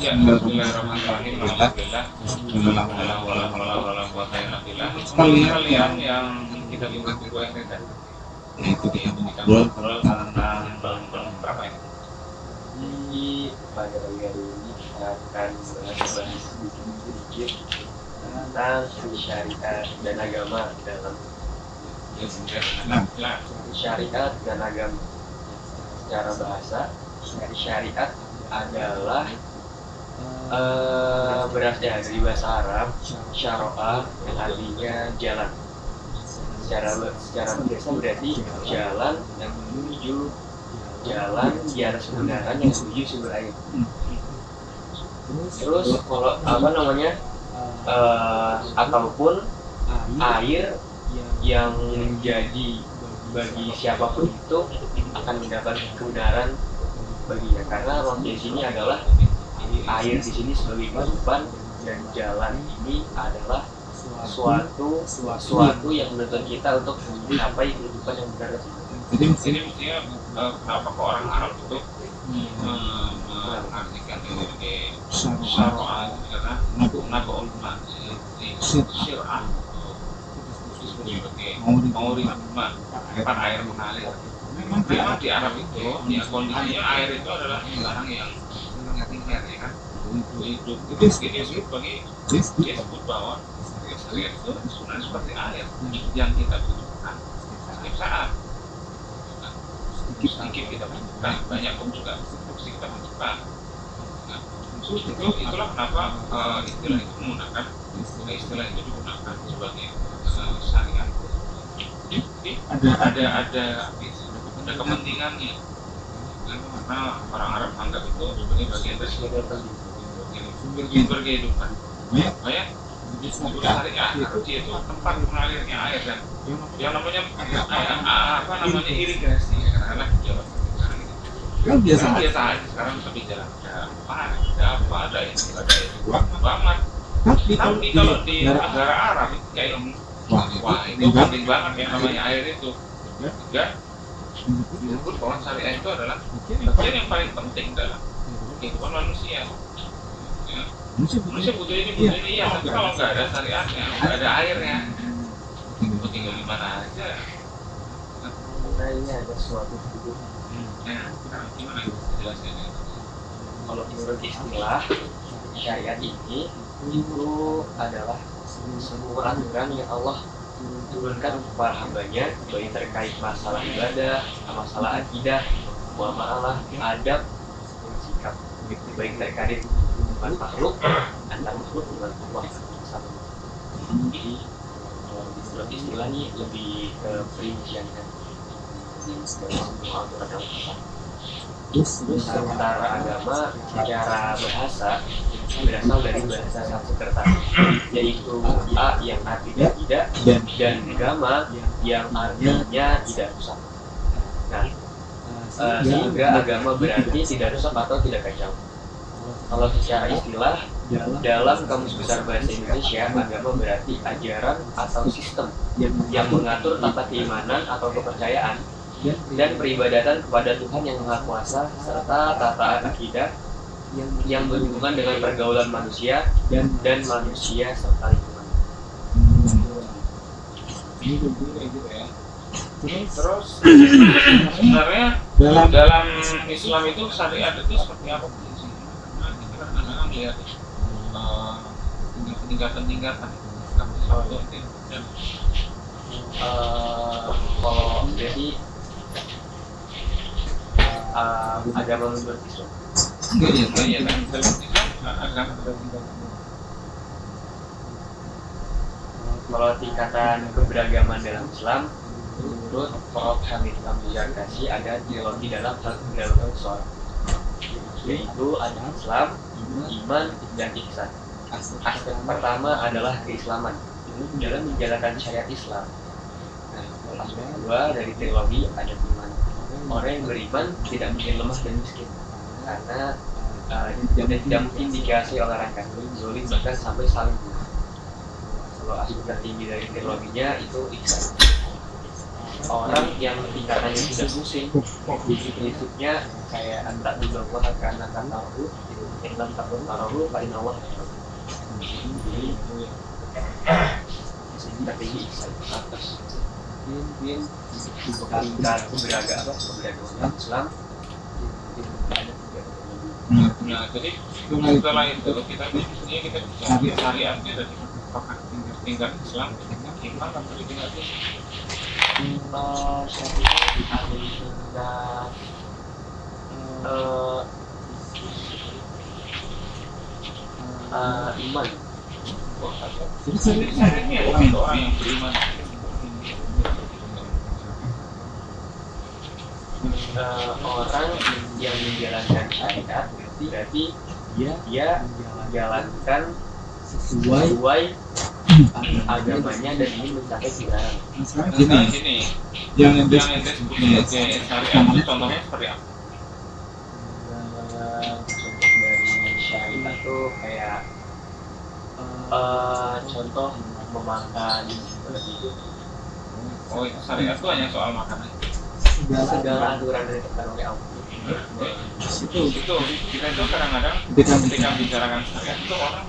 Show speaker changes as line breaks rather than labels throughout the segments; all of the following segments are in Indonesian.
Ya, bismillahirrahmanirrahim. Alhamdulillah. Kalian yang kita buka buku yang rendah. Itu dia tentang berapa ini?
Jadi pada pagi hari ini kita akan bahas sedikit tentang syariat dan agama dalam syariat dan agama. Secara bahasa, syariat adalah berasal dari bahasa Arab syara'ah yang artinya jalan. Secara biasa berarti jalan yang menuju jalan di atas kebenaran yang menuju sumber air. Terus kalau ataupun air yang menjadi bagi siapapun itu akan mendapat kebenaran baginya, karena maksud di sini adalah air di sini sebagai kehidupan dan jalan ini adalah suatu yang menuntut kita untuk mencapai kehidupan yang benar.
Jadi mestinya kenapa kok orang Arab itu mengartikan ini syara'ah karena nabu ulama syir'ah sebagai mauri bukan air mengalir. Memang di Arab itu ya kondisinya air itu adalah barang yang tingkat ya kan. Itu disebut bagi disebut bahwa syariat itu sebenarnya seperti air yang kita butuhkan setiap saat. Sedikit kita butuhkan, banyak pun juga mesti kita butuhkan. Nah, itulah kenapa istilah itu menggunakan istilah itu digunakan sebagai syariat. Jadi ada kepentingannya, karena orang Arab anggap itu sebagai bagian dari sumber kehidupan. Banyak syariat dia itu tempat mengalirnya air dan yang namanya irigasi karena jalan kan biasa aja sekarang tapi jalan ada banget. Tapi kalau di negara Arab kayak wah itu penting banget yang namanya air itu juga disebut bahwa syariat itu adalah bagian yang paling penting dalam kehidupan manusia. Manusia butuh ini ya, tapi kalau nggak ada syariatnya, nggak ada airnya, tinggal di mana aja.
Nah, ini ada suatu hidup.
Sekarang gimana jelasnya?
Kalau menurut istilah syariat ini itu adalah sebuah aturan yang Allah turunkan kepada hambanya, baik terkait masalah ibadah, masalah akidah, muamalah, adab, sikap, baik terkait dengan makhluk, antar makhluk dengan Allah sama. Jadi menurut istilah ini lebih ke perinciannya dari semua aturan yang ada. Terus sementara agama secara bahasa berasal dari bahasa Sanskerta, yaitu a yang artinya tidak dan gama yang artinya tidak rusak. Nah, sehingga agama berarti tidak rusak atau tidak kacau. Kalau secara istilah dalam Kamus Besar Bahasa Indonesia, agama berarti ajaran atau sistem yang mengatur tata keimanan atau kepercayaan dan peribadatan kepada Tuhan yang Maha Kuasa serta tataan akidah yang berhubungan dengan pergaulan manusia dan manusia serta lingkungan. Terus sebenarnya dalam Islam itu syariat itu seperti apa sih? Karena kita kan kadang-kadang melihat tingkatan-tingkatan dan kalau jadi agama menurut Islam. Iya kan dalam Islam agama. Kalau tingkatan keberagaman dalam Islam, menurut Prof. Hamid Kamuzakasi ada teologi dalam hal soal, yaitu ada Islam, iman, dan ihsan. Aspek pertama adalah keislaman dalam menjalankan syariat Islam. Nah, aspek kedua dari teologi ada iman. Orang yang beriman tidak mungkin lemah dan miskin, karena tidak mungkin dikasih oleh orang kafir, zalim, bahkan sampai saling bunuh. Kalau aspek tertinggi dari teologinya itu ihsan. orang yang tingkatannya sudah pusing, prinsipnya kayak antak juga Allah karena tahu yang dalam takut tahu paling Allah. Jadi strategi atas tingkat keberagaman Islam.
Nah, jadi setelah itu kita bicara syariatnya dari apakah tingkat Islam, iman atau tingkat
iman.
Jadi syariatnya bukan orang yang beriman.
Orang yang menjalankan syariat berarti dia menjalankan sesuai agamanya dan ini mencapai kebenaran.
Sekarang gini, yang ente sebut sebagai syariat itu contohnya seperti apa?
Contoh dari syariat tuh kayak contoh memakan gitu.
Oh, itu syariat itu hanya soal makanan.
Segala aturan dari oleh Allah.
Itu kita itu kadang-kadang ketika bicarakan syariat itu orang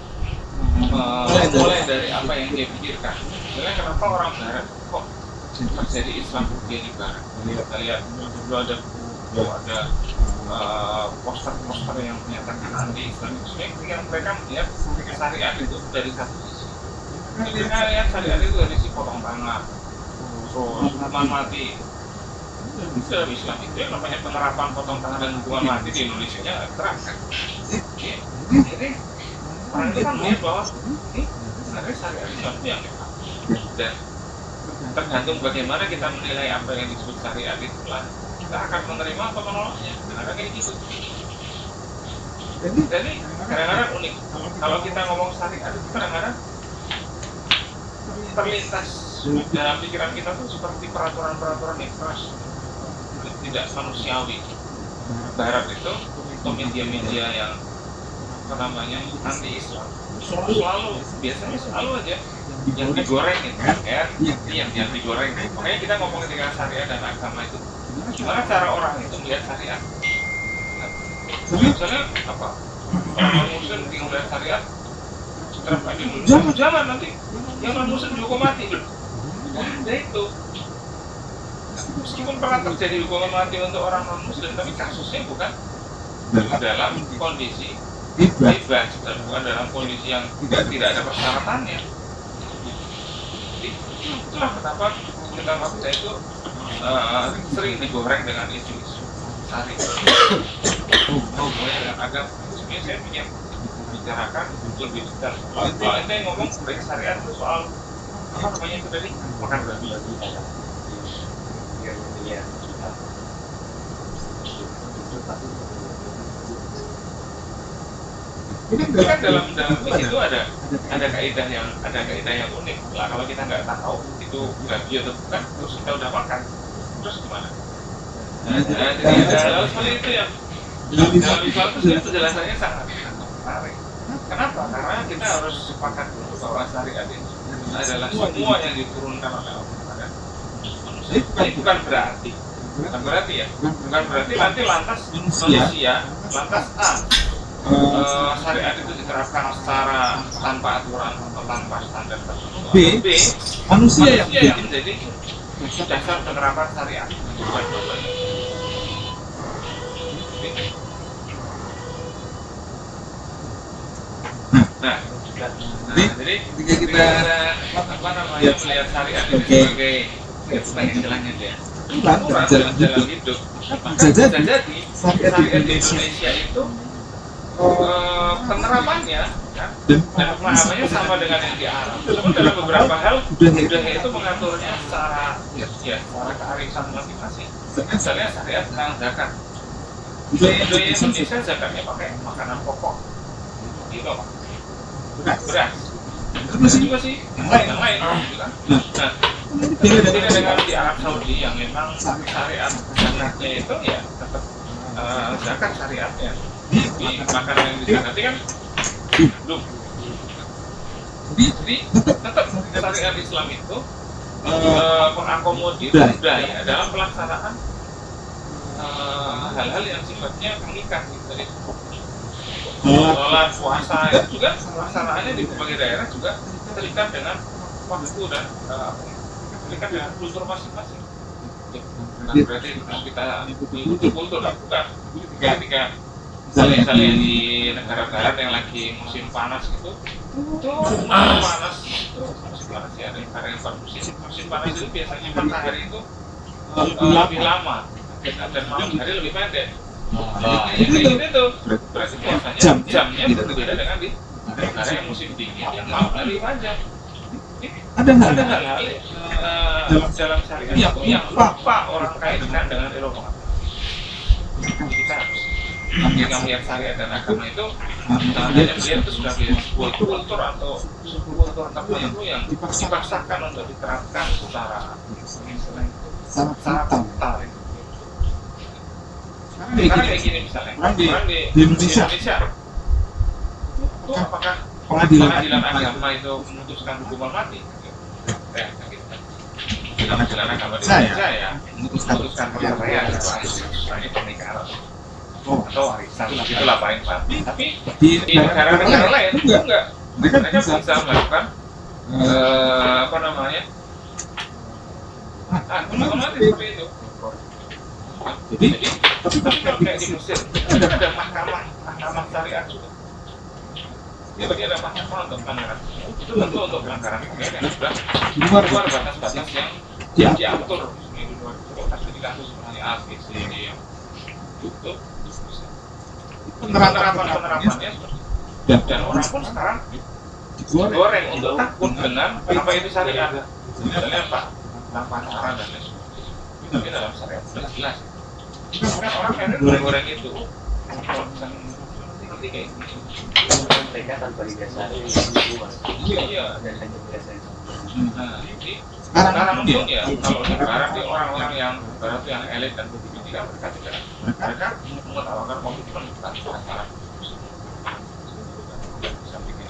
mulai dari apa yang dia pikirkan. Misalnya kenapa orang Barat kok terjadi Islam di Barat? Kita lihat dulu ada poster-poster yang menyatakan anti Islam. Sebenarnya mereka melihat syariat itu dari satu sisi. Mereka lihat syariat itu dari sisi potong tangan, hukuman mati. Dalam Islam itu yang namanya penerapan potong tangan dan hukuman mati di Indonesia nya terangkan. Jadi orang itu kan melihat bahwa ini sebenarnya syariat Islam itu yang dan tergantung bagaimana kita menilai apa yang disebut syariat itulah kita akan menerima atau menolaknya. Karena kayak gitu. Jadi kadang-kadang unik. Kalau kita ngomong syariat itu kadang-kadang terlintas dalam pikiran kita tuh seperti peraturan-peraturan yang keras, tidak manusiawi. Barat itu media-media yang apa namanya anti Islam biasanya selalu aja yang digoreng gitu kan, yang digoreng. Makanya kita ngomongin dengan syariat dan agama itu gimana cara orang itu melihat syariat. Misalnya apa, orang muslim yang melihat syariat diterapkan di Indonesia, jangan nanti yang non muslim dihukum mati. Nah itu meskipun pernah terjadi hukuman mati untuk orang non muslim, tapi kasusnya bukan dalam kondisi bebas dan bukan dalam kondisi yang tidak ada persyaratannya. Itulah kenapa kita itu sering digoreng dengan isu-isu syariat. Hubungannya dengan agama. Sebenarnya saya ingin bicarakan lebih detail. Kalau ente ngomong sebagai syariat itu soal apa namanya itu tadi makan babi. Iya. Itu kan dalam itu ada kaidah yang unik lah. Kalau kita nggak tahu itu babi atau bukan, terus kita udah makan, terus gimana? Jadi ada hal seperti itu yang dalam Islam itu penjelasannya sangat menarik. Kenapa? Karena kita harus sepakat dulu bahwa syariat itu adalah semua yang diturunkan oleh Allah kepada manusia. Ini bukan berarti nanti lantas manusia lantas syariat itu diterapkan secara tanpa aturan atau tanpa standar tertentu. B manusia yang menjadi dasar penerapan syariat. Bukan Nah, jadi ketika kita melihat syariat itu sebagai istilahnya dia jalan hidup, maka bisa jadi syariat di Indonesia itu penerapannya dan pemahamannya sama dengan yang di Arab. Namun dalam beberapa hal budaya itu mengaturnya secara kearifan masing-masing. Misalnya syariat tentang zakat. Di Indonesia zakatnya pakai makanan pokok, gitu Pak. Beras. Terus juga sih yang lain, gitu kan. Nah, beda dengan di Arab Saudi yang memang syariat zakatnya itu ya tetap zakat syariatnya. Di makanan yang dizakati kan belum. Jadi tetap syariat Islam itu mengakomodir budaya dalam pelaksanaan hal-hal yang sifatnya mengikat gitu. Jadi sholat, puasa itu juga pelaksanaannya di berbagai daerah juga terikat dengan waktu dan terikat dengan kultur masing-masing. Nah, berarti kita mengikuti kultur bukan ketika misalnya di negara barat yang lagi musim panas gitu, musim panas ya, ada yang musim panas itu biasanya matahari itu lebih lama dan malam hari lebih pendek. Jadi itu berarti puasanya jamnya berbeda dengan di negara yang musim dingin yang malam hari panjang. Ada hal-hal dalam syariat yang lupa orang kaitkan dengan Eropa. Kita harus melihat syariat dan agama itu hanya melihat itu sudah menjadi sebuah kultur atau sebuah kultur tertentu yang dipaksakan untuk diterapkan secara total. Sekarang kayak gini misalnya, orang di Indonesia itu apakah pengadilan agama itu memutuskan hukuman mati? Pengadilan agama di Indonesia ya memutuskan perceraian, misalnya pernikahan atau warisan, itulah paling pasti. Tapi di negara-negara lain itu enggak, mereka bisa melakukan hukuman mati seperti itu. Jadi tapi kalau kayak di Mesir ada mahkamah syariat juga. Jadi ada mahkamah untuk pelanggaran. Itu tentu untuk pelanggaran yang sudah di luar batas-batas yang diatur di luar kasus seperti A, B, C, D yang itu penerapannya dan orang pun sekarang digoreng untuk takut dengan apa itu syariat. Misalnya apa? Tentang pacaran dan lain sebagainya. Tapi dalam syariat sudah jelas. Kan orang yang goreng itu kalau misalnya seperti kayak gitu mereka tanpa didasari iya dan hanya berdasari jadi sekarang pun ya kalau sekarang di orang-orang yang barat yang elit dan begitu tidak mereka mengetahukan komitmen tentang pacaran bisa bikin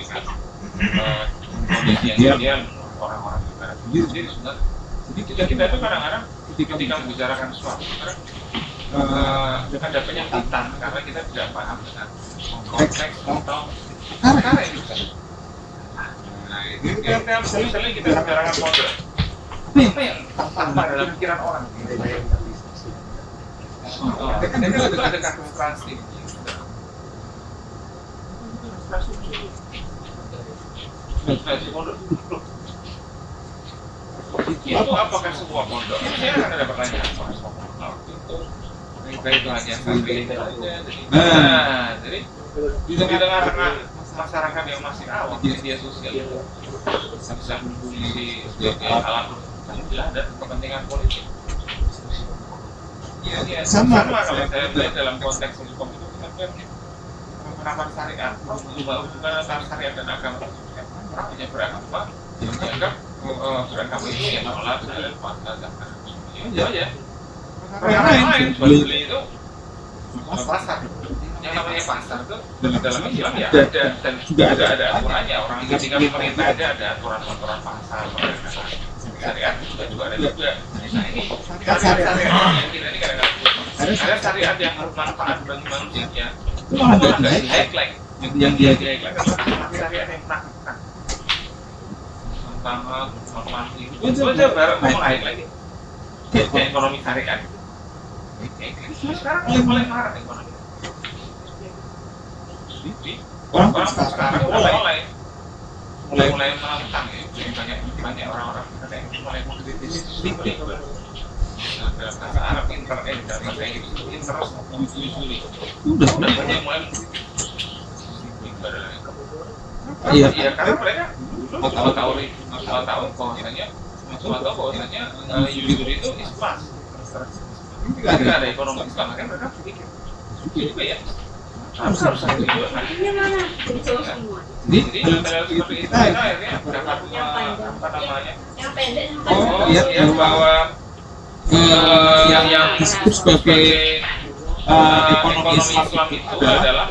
kondisi yang ideal orang-orang di barat jadi sebenarnya jadi kita itu kadang-kadang ketika membicarakan sesuatu ada penyempitan karena kita tidak paham dengan konteks atau perkara yang bisa. Nah, itu misalnya kita bicarakan pondok, apa yang tanpa dalam pikiran orang? Kadang-kadang itu ada kasus transit. Itu apakah semua pondok? Saya akan ada pertanyaan soal itu. Itu hanya sampai jadi di tengah-tengah masyarakat yang masih awam media sosial itu bisa berfungsi sebagai alat dan kepentingan politik. Ya, sama kalau saya melihat dalam konteks hukum itu penerapan syariat, hubungan antara syariat dan agama. Orang punya beragama, dianggap beragama itu yang menolak syariat pada zaman. Itu aja. Yang lain beli itu pasar. Yang namanya pasar itu dalam Islam ya ada dan juga ada aturannya. Orang ketika pemerintah ada aturan-aturan pasar, syariat juga ada juga. Nah ini syariat yang kita ini kadang-kadang ada syariat yang bermanfaat bagi manusia. Itu malah ada highlight yang dia highlight syariat yang menakutkan. Tentang informasi itu aja baru mau highlight ekonomi syariat. Sekarang mulai marah ekonomi. Orang sekarang mulai menantang ya. Jadi banyak orang-orang yang mulai mengkritisi sistem dalam bahasa Arab internet dalam bahasa Inggris itu interest usually. Udah banyak yang mulai iya karena mereka tahu bahwasanya user itu is plus. Tidak ada ekonomi Islam, kan mereka pikir juga ya harus ada juga. Jadi seperti itu akhirnya mereka punya apa namanya yang bahwa yang disebut sebagai ekonomi Islam itu adalah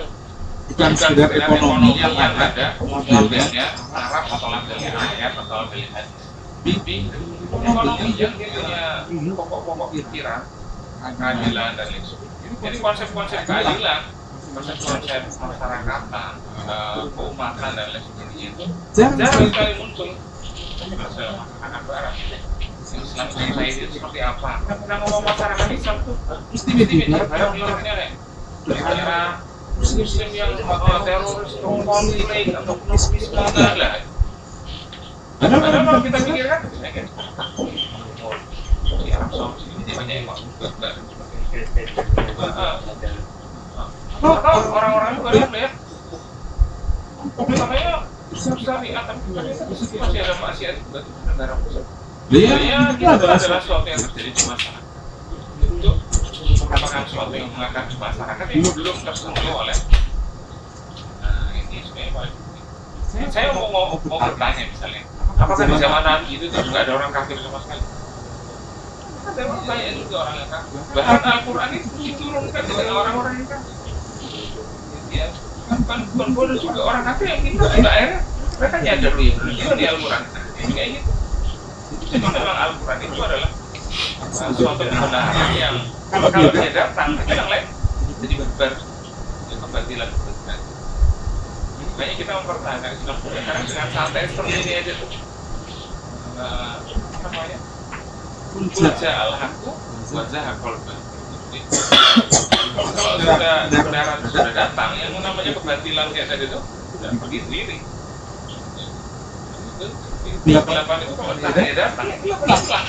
bukan sekedar ekonomi yang ada labelnya Arab atau labelnya ayat atau labelnya hadis. di ekonomi yang dia punya pokok-pokok pikiran keadilan dan lain sebagainya. Jadi konsep-konsep keadilan, konsep-konsep masyarakatan, keumatan dan lain sebagainya itu jarang sekali muncul di masyarakat barat. Islam society itu seperti apa? Kita ngomong masyarakat Islam tuh mesti beda. Barat bilangnya nih, era Muslim yang teroris, konflik atau komunisme enggak lah. Padahal kalau kita pikirkan, di Arab Saudi ini banyak yang enggak. Atau orang-orang juga lihat ya, namanya syariat, tapi masih ada maksiat juga di negara Muslim. Ya, itu adalah sesuatu yang terjadi di masyarakat. Itu merupakan sesuatu yang mengangkat di masyarakat yang belum tersentuh oleh. Nah, ini sebenarnya paling penting. Saya mau bertanya misalnya, apakah di zaman Nabi itu juga ada orang kafir sama sekali? Ada orang banyak juga orang yang kafir. Bahkan Al-Quran itu diturunkan dengan orang-orang yang kafir. Ya, bukan bodoh juga orang kafir yang pintar juga akhirnya mereka nyadar itu di Al-Quran. Kayak gitu. Jadi memang Al-Quran itu adalah suatu kebenaran yang kalau dia datang, itu yang lain jadi bebar kebatilan. Makanya kita mempertahankan Islam sekarang dengan santai seperti ini aja tuh. Apa namanya? Kulja al-haqqu wa zahaqal batil. Kalau sudah kebenaran sudah datang, yang namanya kebatilan kayak tadi itu sudah pergi sendiri. Kegelapan itu kalau tidak datang, gelap.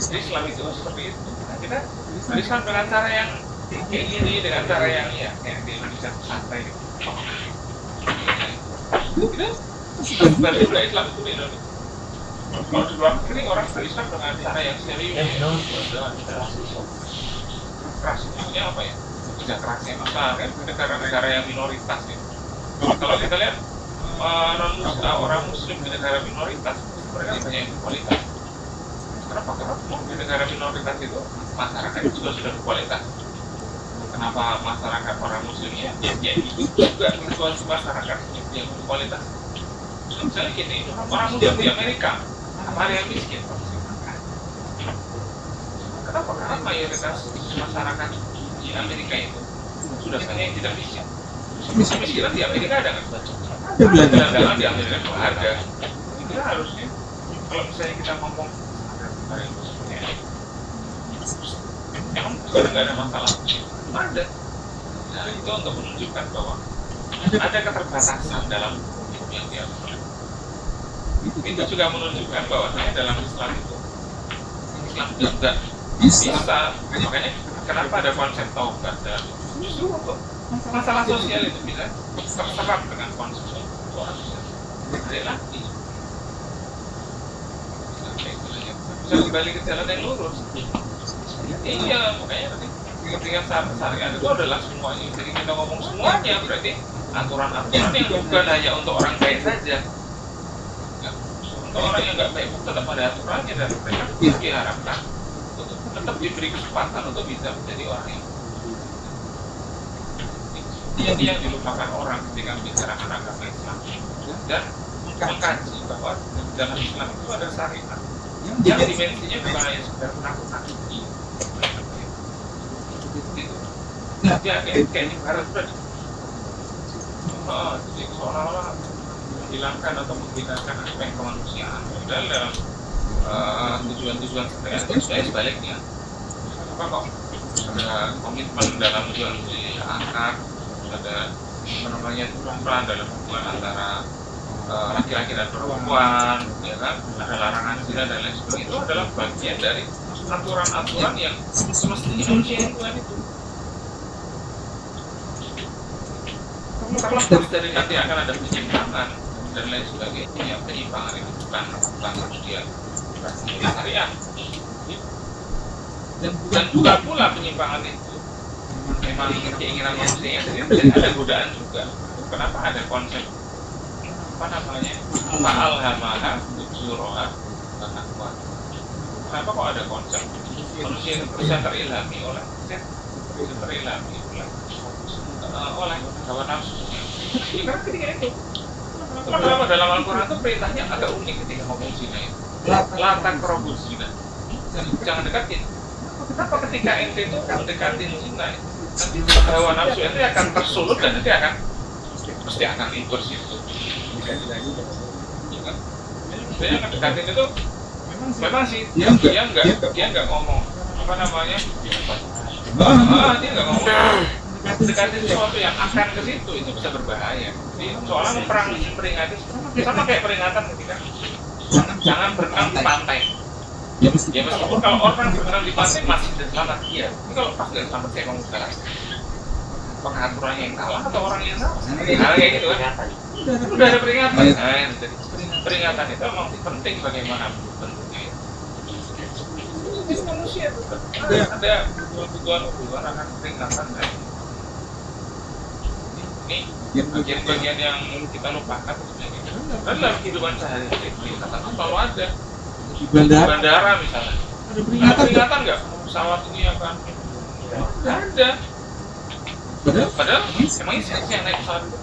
Islam itu seperti itu. Nah, kita Islam dengan cara yang kayak gini, dengan cara yang ya kayak di Indonesia santai gitu. Kita sudah juga Islam itu di Indonesia. Kalau di luar negeri orang berislam dengan cara yang serius, keras. Maksudnya apa ya? Kerja kerasnya besar kan? Negara-negara yang minoritas ya. Kalau kita lihat orang Muslim di negara minoritas, mereka banyak yang berkualitas. Kenapa? Karena di negara minoritas itu masyarakat itu sudah berkualitas. Kenapa masyarakat orang Muslimnya ya itu juga situasi masyarakat yang berkualitas. Misalnya gini, orang Muslim di Amerika, apa yang miskin? Kenapa? Karena mayoritas masyarakat di Amerika itu sudah banyak yang tidak miskin. Kemiskinan di Amerika ada nggak? Ada di Amerika itu ada. Kita harusnya kalau misalnya kita ngomong emang nggak ada masalah, ada. Nah itu untuk menunjukkan bahwa ada keterbatasan dalam hukum yang diatur. Itu juga menunjukkan bahwa dalam Islam itu juga bisa. Makanya kenapa ada konsep taubat dan justru untuk masalah sosial itu bisa terserap dengan konsep taubat. Ada lagi. Bisa kembali ke jalan yang lurus. Iya, makanya nanti ketika syariat itu adalah semuanya. Jadi kita ngomong semuanya berarti aturan-aturan yang bukan hanya untuk orang baik saja. Untuk orang yang nggak baik pun tetap ada aturannya dan mereka diharapkan untuk tetap diberi kesempatan untuk bisa menjadi orang yang ini yang dilupakan orang ketika membicarakan agama Islam dan mengkaji bahwa dalam Islam itu ada syariat yang dimensinya bukan hanya sekedar menakut-nakuti gitu. Ya kayak di barat tadi jadi seolah-olah menghilangkan atau menggunakan aspek kemanusiaan dalam tujuan-tujuan saya sebaliknya. Apa kok ada komitmen dalam jual beli anak, ada peran dalam hubungan antara laki-laki dan perempuan, ya kan? Ada larangan zina dan lain sebagainya. Itu adalah bagian dari aturan-aturan yang semestinya manusia yang Tuhan itu. Terlepas dari nanti akan ada penyimpangan dan lain sebagainya, penyimpangan itu bukan kemudian syariat. Dan juga pula penyimpangan itu memang keinginan manusia, jadi ada godaan juga. Kenapa ada konsep apa namanya ma'al-hamaha fujuraha wa taqwa? Kenapa kok ada konsep manusia itu bisa terilhami oleh oleh hawa nafsu? Ya, karena ketika itu Kenapa dalam Al-Quran itu perintahnya agak unik ketika ngomong zina itu. La taqrabuz zina. Jangan dekatin. Kenapa ketika ente itu mendekatin zina? Nanti hawa nafsu ente akan tersulut dan nanti akan pasti akan ikut situ. Saya ngedekatin itu memang sih dia enggak ngomong apa namanya? Dia enggak ngomong mendekati sesuatu yang akan ke situ itu bisa berbahaya. Jadi soalnya memperingati sama kayak peringatan ketika jangan berenang di pantai. Ya meskipun kalau orang berenang di pantai masih selamat dia. Tapi kalau pas nggak selamat saya ngomong sekarang. Pengaturannya yang salah atau orang yang salah? Nah, kayak gitu kan? Udah ada peringatan. Nah, jadi peringatan itu memang penting bagaimanapun bentuknya. Jadi manusia ada kebutuhan akan peringatan kan? Ini bagian-bagian yang kita lupakan sebenarnya. Dalam kehidupan sehari-hari peringatan itu selalu ada. Di bandara misalnya. Ada peringatan nggak? Pesawat ini akan nggak ada. Padahal emangnya siapa yang naik pesawat itu?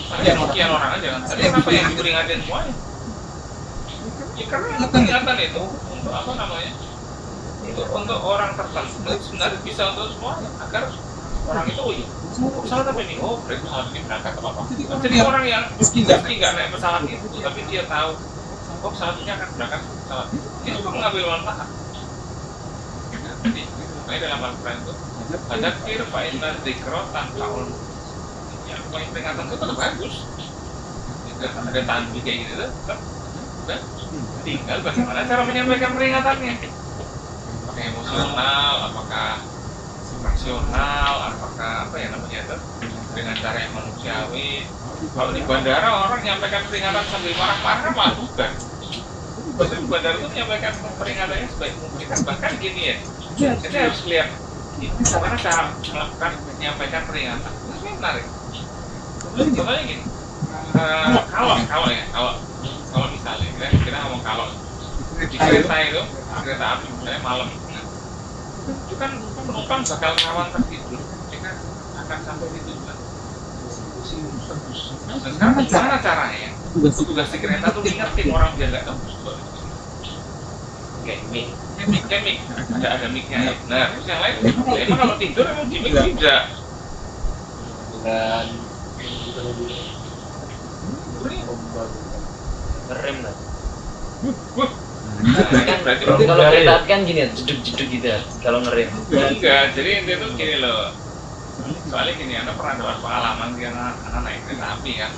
Sekian orang aja kan. Tapi kenapa yang diperingatin semuanya? Ya karena peringatan itu untuk apa namanya? Untuk orang tertentu sebenarnya bisa untuk semuanya agar orang itu pesawat apa ini? Berarti pesawat ini berangkat apa apa. Jadi orang yang meski nggak naik pesawat itu, tapi dia tahu pesawat ini akan berangkat pesawat ini juga mengambil manfaat. Jadi makanya dalam Al-Quran itu ada kirfa'inna dzikra tanfa'ul yang peringatan itu tetap bagus. Ada tanbih kayak gitu tetap tinggal bagaimana cara menyampaikan peringatannya. Apakah emosional, apakah rasional, apakah apa yang namanya itu dengan cara yang manusiawi. Kalau di bandara orang menyampaikan peringatan sambil marah-marah malah bukan. Di bandara itu menyampaikan peringatannya sebaik mungkin. Bahkan gini ya, kita harus lihat bagaimana cara melakukan menyampaikan peringatan. Ini menarik. Contohnya gini, kalau misalnya kita ngomong kalau di kereta itu, kereta api misalnya malam, itu kan penumpang bakal rawan tertidur, jika akan sampai di tujuan. Nah, sekarang gimana caranya? Tugas di kereta tuh ngingetin orang biar nggak tembus. Kayak mic, ada micnya ya. Nah, terus yang lain, emang kalau tidur emang di mic tidak.
Dan ngerem lah.
Kan berarti
Kalau kereta api kan gini, jeduk-jeduk gitu ya, kalau ngerem.
enggak, jadi itu tuh gini loh. Soalnya gini, Anda pernah dapat pengalaman karena anak naik kereta api kan.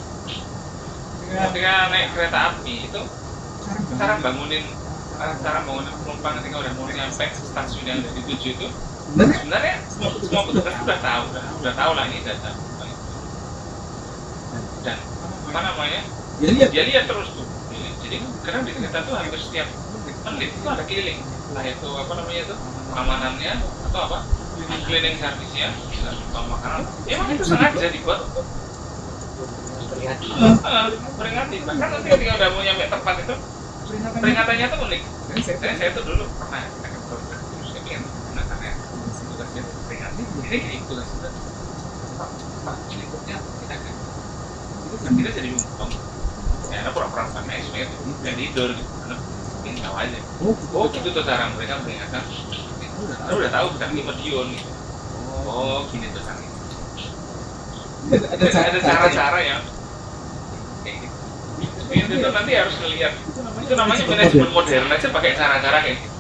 Ketika naik kereta api itu cara bangunin penumpang ketika udah mau nyampe stasiun yang dituju itu sebenarnya semua petugas udah tahu lah ini data. Dan apa namanya? Dia lihat terus tuh. Jadi karena di kereta tuh hampir setiap menit itu ada keliling. Nah itu apa namanya itu keamanannya atau apa? Cleaning service-nya, atau makanan. Emang itu sengaja dibuat peringati. Bahkan nanti ketika udah mau nyampe tempat itu peringatannya tuh unik. Saya tuh dulu pernah terus saya ingin gunakannya tugasnya peringati. Ini gini tugas kita. Pak, berikutnya kita kan itu kan kita jadi bingung. Ya, ada pura-pura pakai itu dan tidur gitu. Mungkin tahu aja. Oh, gitu tuh cara mereka peringatkan. Udah tahu bukan di Medion gitu. Oh, gini tuh cara. Ada cara-cara yang kayak gitu. Itu nanti harus ngelihat. Itu namanya manajemen modern aja pakai cara-cara kayak gitu.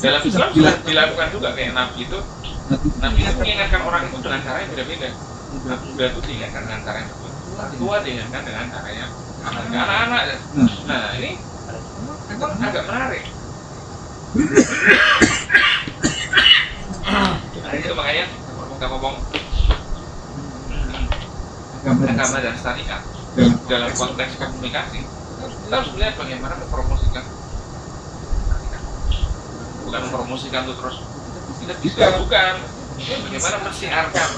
Dalam Islam sudah dilakukan juga kayak Nabi itu mengingatkan orang itu dengan cara yang beda-beda. Nabi muda itu diingatkan dengan cara yang berbeda. Orang tua diingatkan dengan cara yang anak-anak. Nah ini agak menarik. Nah itu makanya ngomong agama dan syariat dalam konteks komunikasi kita harus melihat bagaimana mempromosikan, bukan mempromosikan itu terus tidak bisa, bukan bagaimana mensiarkan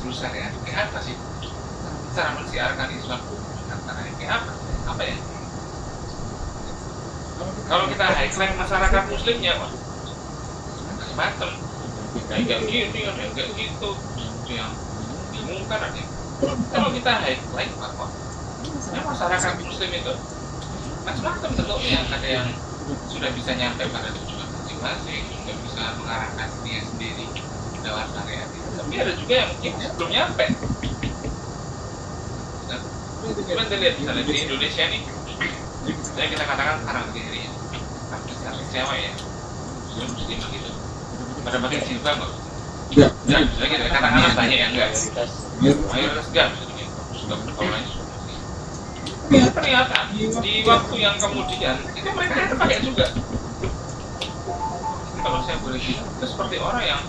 susah ya, kayak apa sih cara mensiarkan Islam kayak apa ya? Kalau kita high claim masyarakat muslimnya macam kayak gini, kayak gitu, yang bingung kan ada Kalau kita highlight bahwa masyarakat muslim itu macam-macam bentuknya, ada yang sudah bisa nyampe pada tujuan masing-masing, sudah bisa mengarahkan dia sendiri lewat syariat itu. Tapi ada juga yang mungkin belum nyampe. Kita lihat misalnya di Indonesia nih, saya kita katakan sekarang begini ya, artis cewek ya, muslim gitu, pada pakai jilbab nggak? Enggak, misalnya kita katakan banyak yang enggak, mayoritas enggak, sudah berkawalan. Ternyata di waktu yang kemudian itu mereka itu pakai juga. Kalau saya boleh bilang, itu seperti orang yang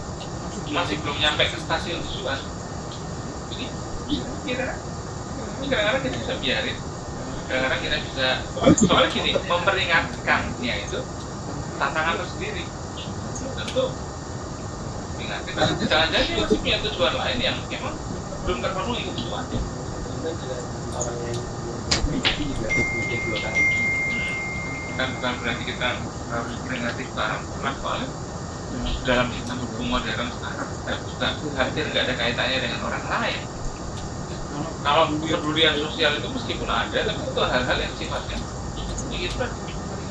masih belum nyampe ke stasiun tujuan. Jadi kadang-kadang kita bisa biarin, kadang-kadang kita bisa, soalnya gini, memperingatkannya itu tantangan tersendiri. Tentu ingatin, jangan-jangan dia masih punya tujuan lain yang memang belum terpenuhi kebutuhannya.
Orang yang pribadi juga punya dua kali.
Kan bukan berarti kita harus peringati sekarang, soalnya dalam sistem hukum modern sekarang kita hampir nggak ada kaitannya dengan orang lain. Kalau kepedulian sosial itu meskipun ada, tapi itu hal-hal yang sifatnya gitu kan,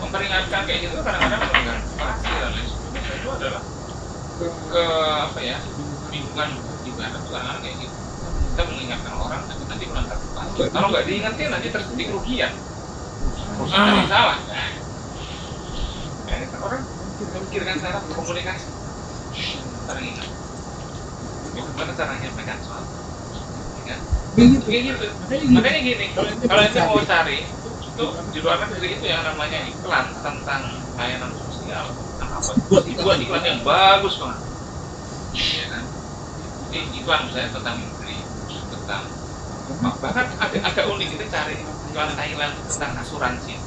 memperingatkan kayak gitu kadang-kadang melanggar pasti dan lain sebagainya. Itu adalah ke apa ya, lingkungan ibadah kadang-kadang kayak gitu. Kita mengingatkan orang nanti melanggar pasti. Kalau nggak diingatkan nanti terjadi kerugian. Perusahaan salah. Orang memikirkan cara berkomunikasi. Sering ingat. Bagaimana cara menyampaikan soal? Ya. Begitu. Makanya gini, kalau ente mau cari itu di luar negeri itu yang namanya iklan tentang layanan sosial, buat iklan yang bagus banget. Ya kan? Ini iklan misalnya tentang negeri, tentang bahkan agak unik kita cari iklan Thailand tentang asuransi.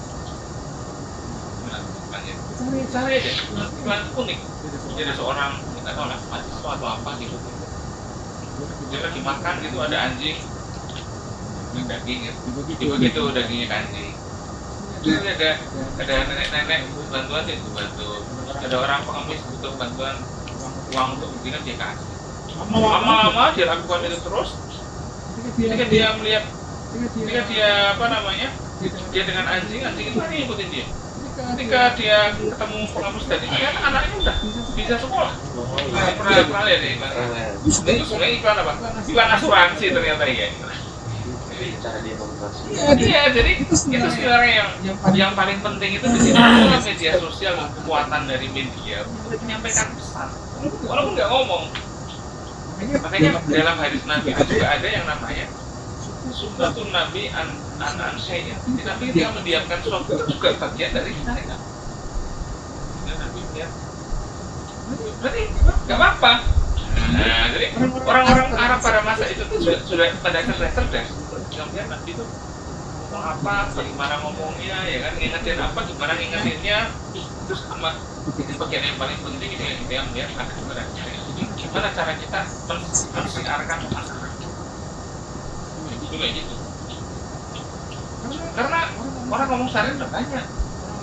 Cari aja, iklan unik. Jadi seorang kita tahu lah mahasiswa atau apa gitu. Dia lagi makan gitu ada anjing, daging gitu. Begitu dagingnya anjing. Terus ada nenek-nenek bantuan itu bantu. Ada orang pengemis butuh bantuan uang untuk bikin dia kasih. Lama-lama dia lakukan itu terus. Ketika dia melihat, ketika dia apa namanya, dia dengan anjing itu kan ngikutin dia. Ketika dia ketemu pengemis tadi, ternyata anaknya udah bisa sekolah. Pernah lihat ya iklan? Itu sebenarnya iklan apa? Iklan asuransi ternyata ya.
Jadi cara dia motivasi.
Iya, jadi itu sebenarnya yang paling penting itu di sini media sosial, kekuatan dari media untuk menyampaikan pesan, walaupun nggak ngomong. Makanya dalam hadis Nabi itu juga ada yang namanya sunnatun Nabi an syai'in. Nabi dia mendiamkan sesuatu itu juga bagian dari syariat. Nabi dia berarti nggak apa-apa. Nah, jadi orang-orang Arab pada masa itu tuh sudah pada cerdas. Kemudian Nabi itu ngomong apa, bagaimana ngomongnya, ya kan, ngingetin apa, gimana ngingetinnya, terus sama. Ini bagian yang paling penting ini yang kita melihat agama dan syariat. Gimana cara kita mensiarkan masyarakat? Itu kayak gitu. Karena orang ngomong syariat udah banyak,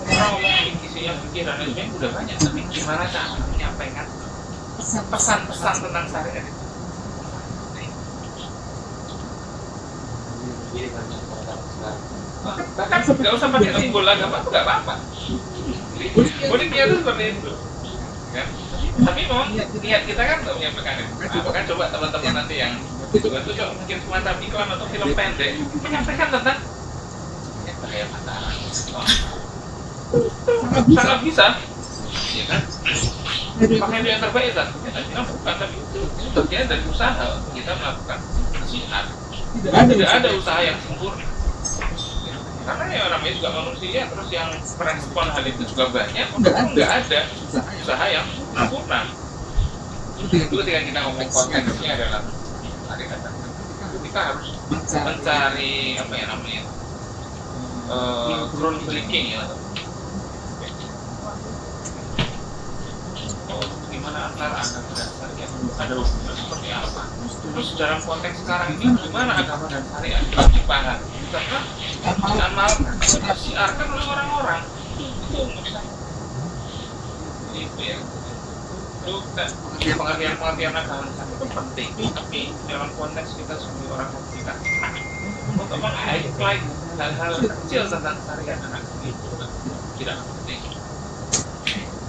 orang ngomong isinya fikih dan lain sebagainya udah banyak, tapi gimana cara menyampaikan pesan-pesan tentang syariat itu? Bahkan nggak usah pakai simbol agama itu nggak apa-apa. Uniknya itu seperti itu, kan? Tapi memang niat kita kan untuk menyampaikan itu. Nah, kan coba teman-teman nanti yang itu coba mungkin semacam iklan atau film pendek menyampaikan tentang bahaya pacaran. Sangat bisa, ya kan? Pakai yang terbaik kan? Bukan, tapi itu bagian dari usaha kita melakukan nasihat. Tidak ada usaha yang sempurna. Karena ya orangnya juga manusia, terus yang merespon hal itu juga banyak. Nggak ada usaha yang sempurna. Itu ketika kita ngomong konteksnya adalah kita harus mencari apa ya namanya groundbreaking ya. Gimana antara agama dan syariat ada hubungan seperti apa? Terus dalam konteks sekarang ini gimana agama dan syariat dipahami? Karena diamalkan, disiarkan oleh orang-orang itu ya. itu pengertian agama itu penting, tapi dalam konteks kita sebagai orang komunikasi untuk meng-highlight hal-hal kecil tentang syariat anak itu tidak penting.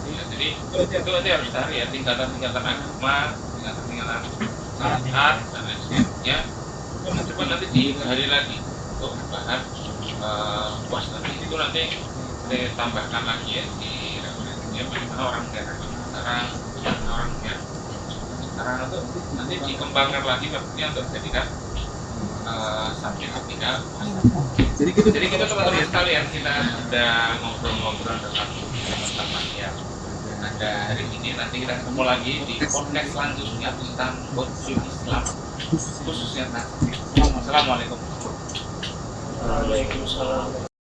Ya, jadi itu harus cari ya tingkatan agama, tingkatan syariat dan lain sebagainya. Coba nanti digali lagi untuk bahan puas nanti itu nanti ditambahkan lagi ya di referensinya bagaimana orang daerah sekarang itu nanti dikembangkan lagi maksudnya untuk jadikan subjek ketiga. Jadi kita teman-teman sekalian kita sudah ngobrol-ngobrol dengan teman-teman yang ada hari ini. Nanti kita ketemu lagi di podcast selanjutnya tentang Muslim Islam khususnya. Assalamualaikum.
Waalaikumsalam.